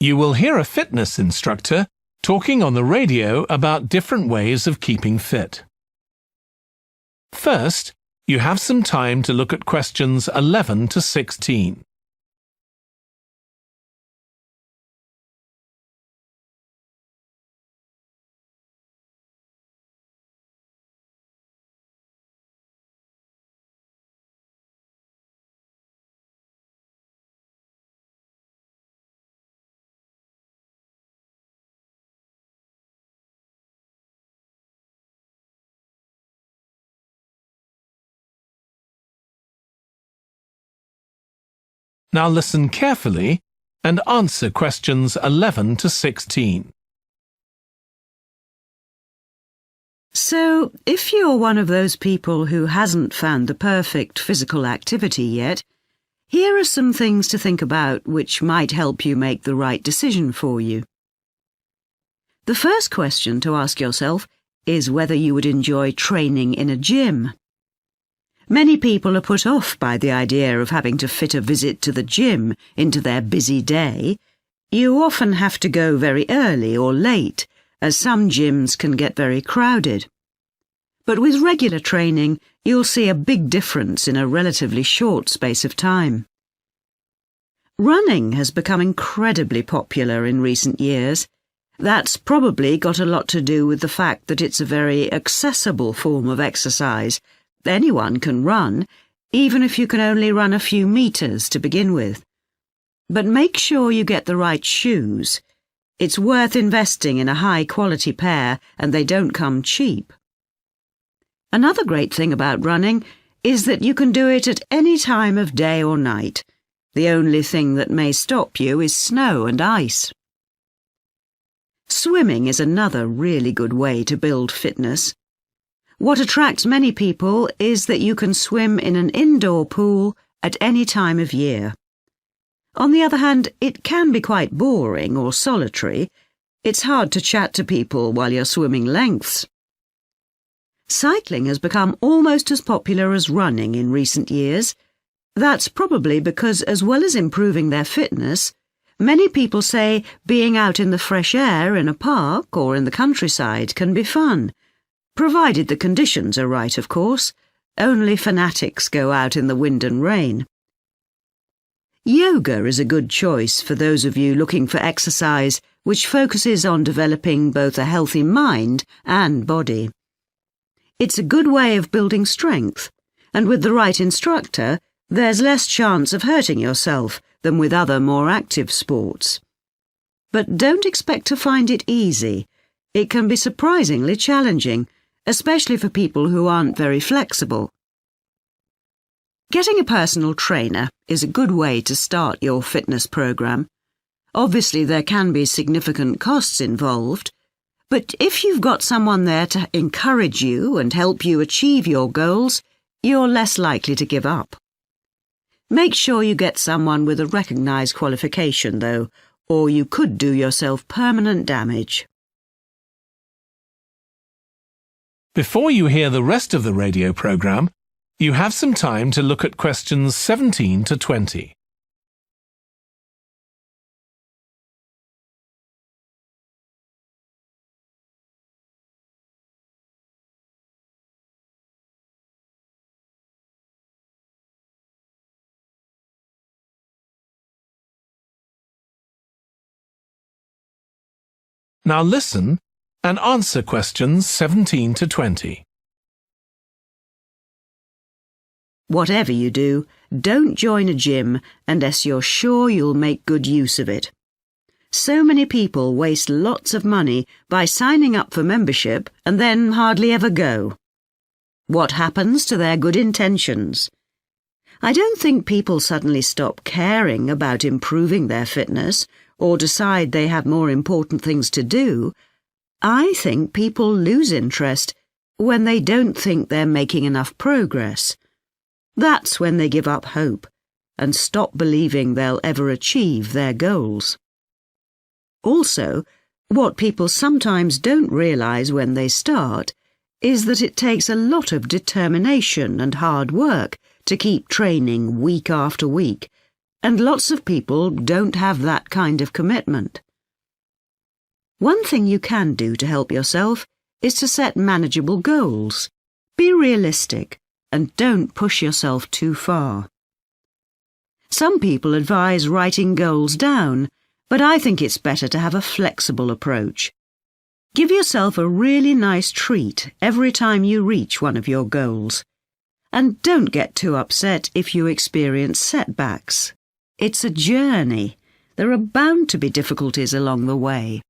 You will hear a fitness instructor talking on the radio about different ways of keeping fit. First, you have some time to look at questions 11 to 16. Now listen carefully and answer questions 11 to 16. So, if you're one of those people who hasn't found the perfect physical activity yet, here are some things to think about which might help you make the right decision for you. The first question to ask yourself is whether you would enjoy training in a gym. Many people are put off by the idea of having to fit a visit to the gym into their busy day. You often have to go very early or late, as some gyms can get very crowded. But with regular training, you'll see a big difference in a relatively short space of time. Running has become incredibly popular in recent years. That's probably got a lot to do with the fact that it's a very accessible form of exercise. Anyone can run, even if you can only run a few meters to begin with. But make sure you get the right shoes. It's worth investing in a high-quality pair, and they don't come cheap. Another great thing about running is that you can do it at any time of day or night. The only thing that may stop you is snow and ice. Swimming is another really good way to build fitness. What attracts many people is that you can swim in an indoor pool at any time of year. On the other hand, it can be quite boring or solitary. It's hard to chat to people while you're swimming lengths. Cycling has become almost as popular as running in recent years. That's probably because, as well as improving their fitness, many people say being out in the fresh air in a park or in the countryside can be fun. Provided the conditions are right, of course. Only fanatics go out in the wind and rain. Yoga is a good choice for those of you looking for exercise which focuses on developing both a healthy mind and body. It's a good way of building strength, and with the right instructor, there's less chance of hurting yourself than with other more active sports. But don't expect to find it easy. It can be surprisingly challenging, especially for people who aren't very flexible. Getting a personal trainer is a good way to start your fitness program. Obviously, there can be significant costs involved, but if you've got someone there to encourage you and help you achieve your goals, you're less likely to give up. Make sure you get someone with a recognised qualification, though, or you could do yourself permanent damage. Before you hear the rest of the radio program, you have some time to look at questions 17 to 20. Now listen and answer questions 17 to 20. Whatever you do, don't join a gym unless you're sure you'll make good use of it. So many people waste lots of money by signing up for membership and then hardly ever go. What happens to their good intentions? I don't think people suddenly stop caring about improving their fitness or decide they have more important things to do. I think people lose interest when they don't think they're making enough progress. That's when they give up hope and stop believing they'll ever achieve their goals. Also, what people sometimes don't realize when they start is that it takes a lot of determination and hard work to keep training week after week, and lots of people don't have that kind of commitment. One thing you can do to help yourself is to set manageable goals. Be realistic and don't push yourself too far. Some people advise writing goals down, but I think it's better to have a flexible approach. Give yourself a really nice treat every time you reach one of your goals. And don't get too upset if you experience setbacks. It's a journey. There are bound to be difficulties along the way.